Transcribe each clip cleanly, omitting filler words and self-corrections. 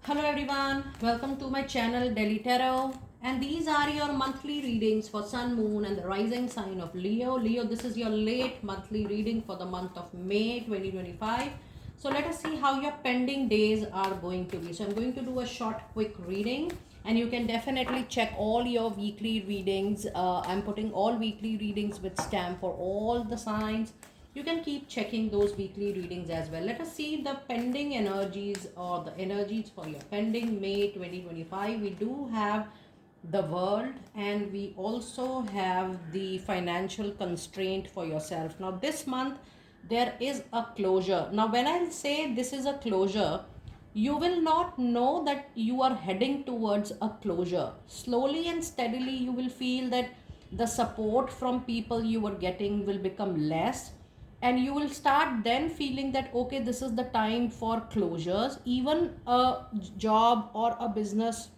Hello everyone, welcome to my channel Delhi Tarot, and these are your monthly readings for Sun, Moon and the rising sign of Leo. Leo, this is your late monthly reading for the month of May 2025. So let us see how your pending days are going to be. So I'm going to do a short quick reading, and you can definitely check all your weekly readings. I'm putting all weekly readings with stamp for all the signs. You can keep checking those weekly readings as well. Let us see the pending energies or the energies for your pending May 2025. We do have the world, and we also have the financial constraint for yourself. Now this month there is a closure. Now when I say this is a closure, you will not know that you are heading towards a closure. Slowly and steadily you will feel that the support from people you were getting will become less, and you will start then feeling that okay, this is the time for closures. Even a job or a business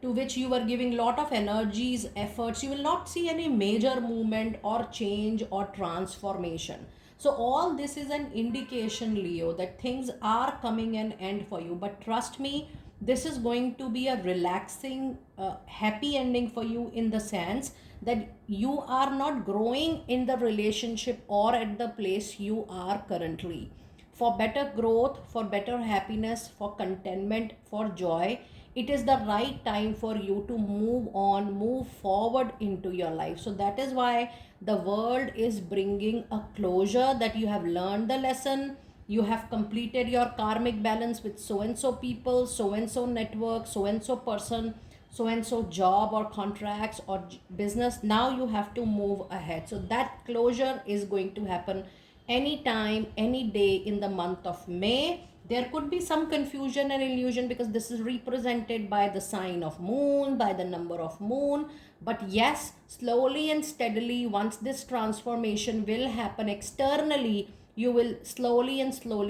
to which you were giving lot of energies, efforts, you will not see any major movement or change or transformation. So all this is an indication, Leo, that things are coming an end for you. But trust me, this is going to be a relaxing, happy ending for you, in the sense that you are not growing in the relationship or at the place you are currently. For better growth, for better happiness, for contentment, for joy, it is the right time for you to move on, move forward into your life. So that is why the world is bringing a closure, that you have learned the lesson, you have completed your karmic balance with so and so people, so and so network, so and so person, so and so job or contracts or business. Now you have to move ahead. So that closure is going to happen anytime, any day in the month of May. There could be some confusion and illusion because this is represented by the sign of moon, by the number of moon. But yes, slowly and steadily, once this transformation will happen externally, you will slowly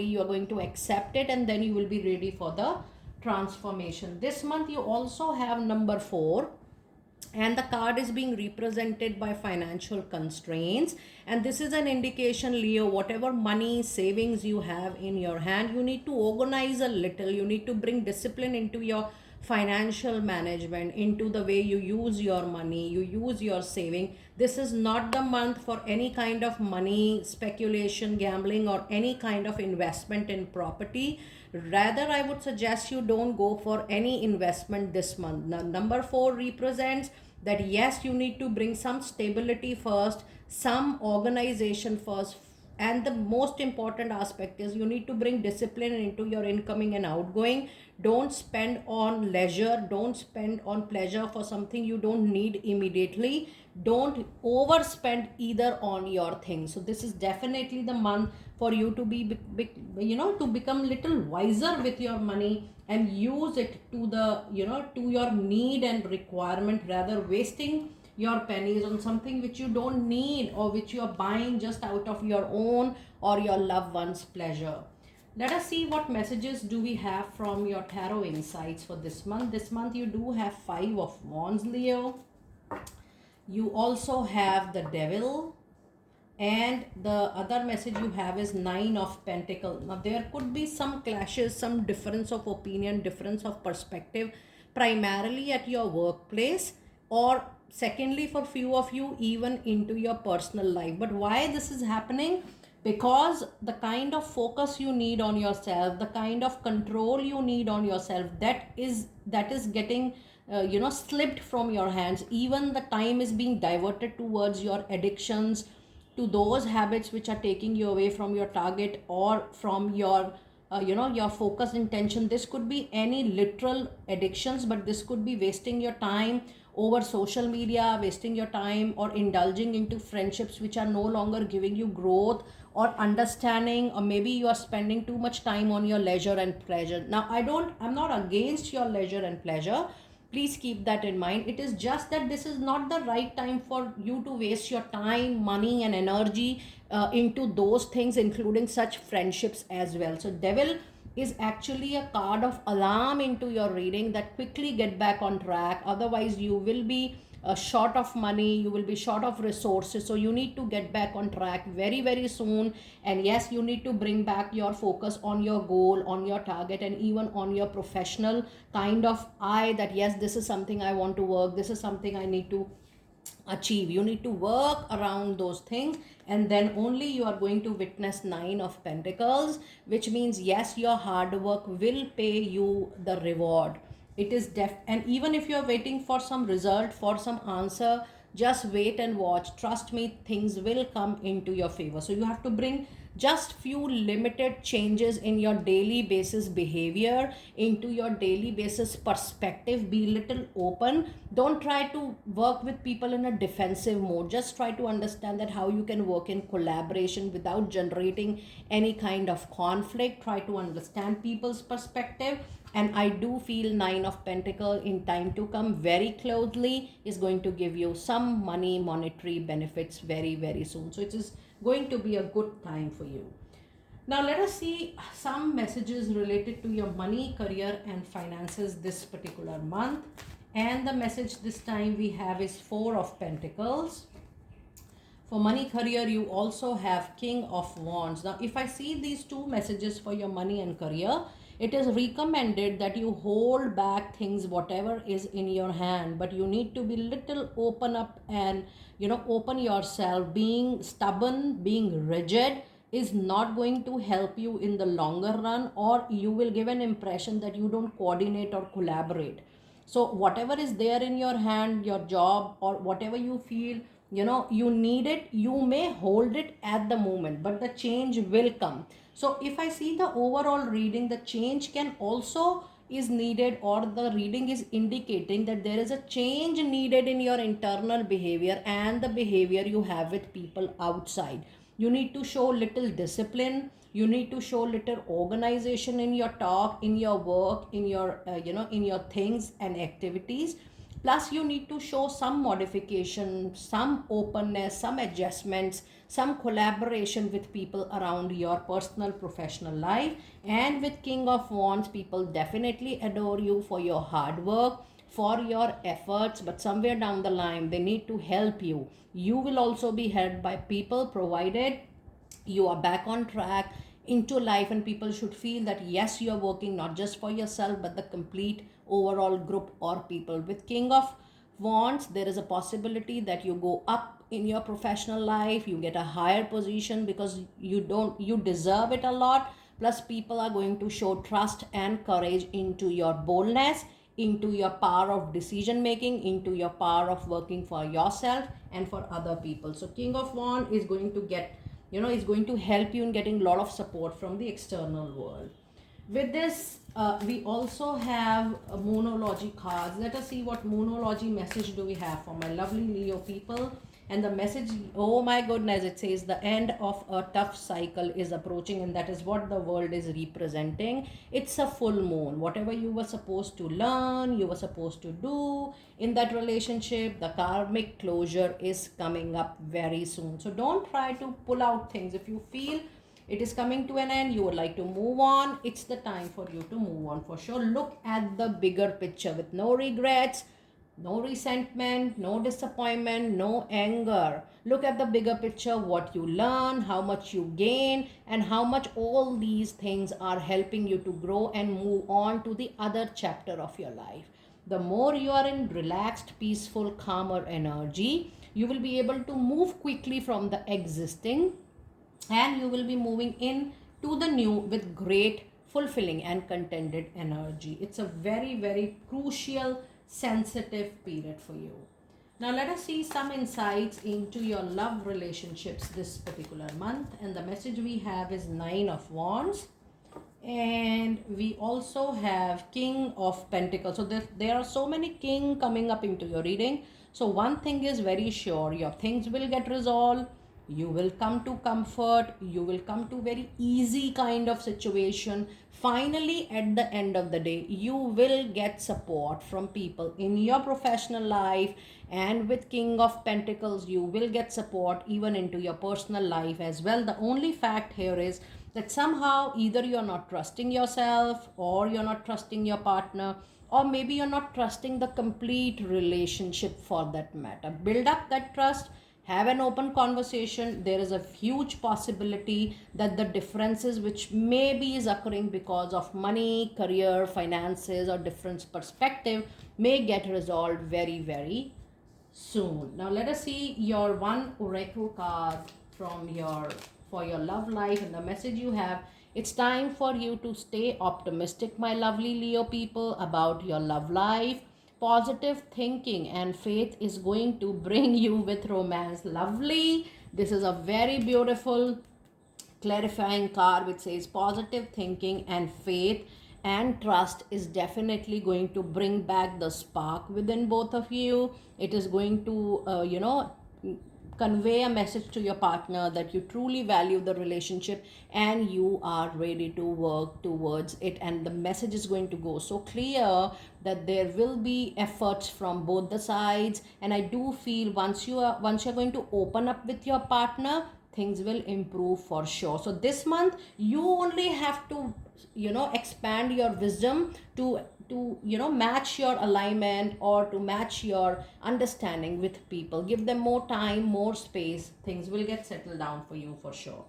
you are going to accept it, and then you will be ready for the transformation. This month you also have number 4, and the card is being represented by financial constraints. And this is an indication, Leo, whatever money savings you have in your hand, you need to organize a little. You need to bring discipline into your financial management, into the way you use your money, you use your saving. This is not the month for any kind of money speculation, gambling, or any kind of investment in property. Rather, I would suggest you don't go for any investment this month. Now, number 4 represents that yes, you need to bring some stability first, some organization first, and the most important aspect is you need to bring discipline into your incoming and outgoing. Don't spend on leisure, don't spend on pleasure for something you don't need immediately. Don't overspend either on your things. So this is definitely the month for you to be, to become little wiser with your money and use it to the, to your need and requirement, rather wasting your pennies on something which you don't need, or which you are buying just out of your own or your loved one's pleasure. Let us see what messages do we have from your tarot insights for this month. This month you do have 5 of wands, Leo. You also have the devil, and the other message you have is 9 of pentacle. Now there could be some clashes, some difference of opinion, difference of perspective, primarily at your workplace, or secondly for few of you even into your personal life. But why this is happening? Because the kind of focus you need on yourself, the kind of control you need on yourself, that is getting slipped from your hands. Even the time is being diverted towards your addictions, to those habits which are taking you away from your target or from your your focus intention. This could be any literal addictions, but this could be wasting your time over social media, wasting your time, or indulging into friendships which are no longer giving you growth or understanding, or maybe you are spending too much time on your leisure and pleasure. Now I'm not against your leisure and pleasure, please keep that in mind. It is just that this is not the right time for you to waste your time, money and energy into those things, including such friendships as well. So devil is actually a card of alarm into your reading, that quickly get back on track, otherwise you will be short of money, you will be short of resources. So you need to get back on track very, very soon. And yes, you need to bring back your focus on your goal, on your target, and even on your professional kind of eye, that yes, this is something I want to work, this is something I need to achieve. You need to work around those things, and then only you are going to witness Nine of Pentacles, which means yes, your hard work will pay you the reward. It is and even if you are waiting for some result, for some answer, just wait and watch. Trust me, things will come into your favor. So you have to bring just few limited changes in your daily basis behavior, into your daily basis perspective. Be little open. Don't try to work with people in a defensive mode. Just try to understand that how you can work in collaboration without generating any kind of conflict. Try to understand people's perspective. And I do feel Nine of Pentacles in time to come very closely is going to give you some money, monetary benefits very, very soon. So it is going to be a good time for you. Now let us see some messages related to your money, career and finances this particular month. And the message this time we have is Four of Pentacles. For money, career, you also have King of Wands. Now if I see these two messages for your money and career, it is recommended that you hold back things, whatever is in your hand, but you need to be little open up and open yourself. Being stubborn, being rigid is not going to help you in the longer run, or you will give an impression that you don't coordinate or collaborate. So whatever is there in your hand, your job or whatever you feel you need it, you may hold it at the moment, but the change will come. So if I see the overall reading, the change can also is needed, or the reading is indicating that there is a change needed in your internal behavior and the behavior you have with people outside. You need to show little discipline. You need to show little organization in your talk, in your work, in your in your things and activities. Plus you need to show some modification, some openness, some adjustments, some collaboration with people around your personal professional life. And with King of Wands, people definitely adore you for your hard work, for your efforts, but somewhere down the line they need to help you. You will also be helped by people, provided you are back on track into life, and people should feel that yes, you are working not just for yourself but the complete overall group or people. With King of Wands, there is a possibility that you go up in your professional life, you get a higher position because you deserve it a lot. Plus people are going to show trust and courage into your boldness, into your power of decision making, into your power of working for yourself and for other people. So King of Wands is going to get is going to help you in getting a lot of support from the external world. With this, we also have Moonology cards. Let us see what Moonology message do we have for my lovely Leo people. And the message, oh my goodness, it says the end of a tough cycle is approaching, and that is what the world is representing. It's a full moon. Whatever you were supposed to learn, you were supposed to do in that relationship, the karmic closure is coming up very soon. So don't try to pull out things. If you feel it is coming to an end, you would like to move on, it's the time for you to move on for sure. Look at the bigger picture with no regrets, no resentment, no disappointment, no anger. Look at the bigger picture, what you learn, how much you gain, and how much all these things are helping you to grow and move on to the other chapter of your life. The more you are in relaxed, peaceful, calmer energy, you will be able to move quickly from the existing, and you will be moving in to the new with great fulfilling and contented energy. It's a very, very crucial, sensitive period for you. Now let us see some insights into your love relationships this particular month. And the message we have is Nine of Wands, and we also have King of Pentacles. So there are so many king coming up into your reading. So one thing is very sure, your things will get resolved. You will come to comfort, you will come to very easy kind of situation. Finally, at the end of the day, you will get support from people in your professional life. And with King of Pentacles, you will get support even into your personal life as well. The only fact here is that somehow either you're not trusting yourself, or you're not trusting your partner, or maybe you're not trusting the complete relationship for that matter. Build up that trust, have an open conversation. There is a huge possibility that the differences which maybe is occurring because of money, career, finances, or different perspective may get resolved very, very soon. Now let us see your one oracle card from your for your love life, and the message you have. It's time for you to stay optimistic, my lovely Leo people, about your love life. Positive thinking and faith is going to bring you with romance. Lovely. This is a very beautiful clarifying card which says positive thinking and faith and trust is definitely going to bring back the spark within both of you. It is going to convey a message to your partner that you truly value the relationship and you are ready to work towards it, and the message is going to go so clear that there will be efforts from both the sides. And I do feel once you're going to open up with your partner, things will improve for sure. So this month you only have to expand your wisdom to match your alignment or to match your understanding with people. Give them more time, more space. Things will get settled down for you for sure.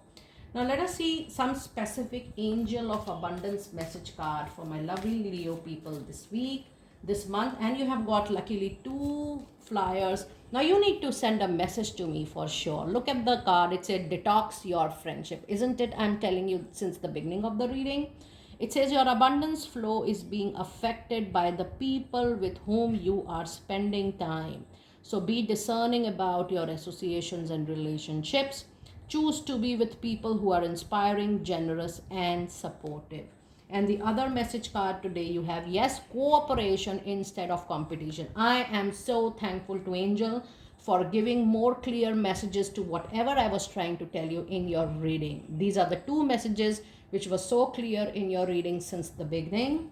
Now let us see some specific angel of abundance message card for my lovely Leo people this week, this month. And you have got luckily 2 flyers. Now you need to send a message to me for sure. Look at the card. It said detox your friendship. Isn't it? I'm telling you since the beginning of the reading. It says your abundance flow is being affected by the people with whom you are spending time. So be discerning about your associations and relationships. Choose to be with people who are inspiring, generous, and supportive. And the other message card today you have, yes, cooperation instead of competition. I am so thankful to Angel for giving more clear messages to whatever I was trying to tell you in your reading. These are the 2 messages which were so clear in your reading since the beginning.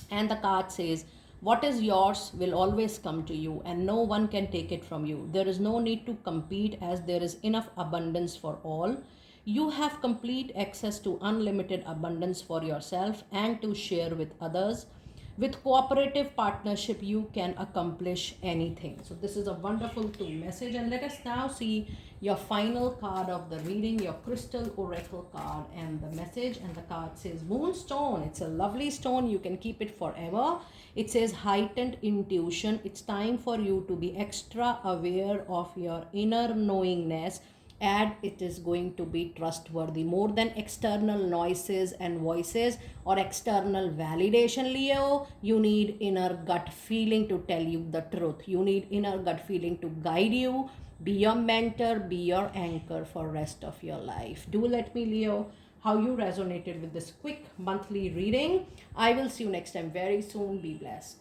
And the card says, what is yours will always come to you and no one can take it from you. There is no need to compete as there is enough abundance for all. You have complete access to unlimited abundance for yourself and to share with others. With cooperative partnership, you can accomplish anything. So this is a wonderful 2 message. And let us now see your final card of the reading, your crystal oracle card, and the message. And the card says Moonstone. It's a lovely stone. You can keep it forever. It says heightened intuition. It's time for you to be extra aware of your inner knowingness, and it is going to be trustworthy more than external noises and voices or external validation. Leo, you need inner gut feeling to tell you the truth. You need inner gut feeling to guide you, be your mentor, be your anchor for rest of your life. Do let me, Leo, how you resonated with this quick monthly reading. I will see you next time very soon. Be blessed.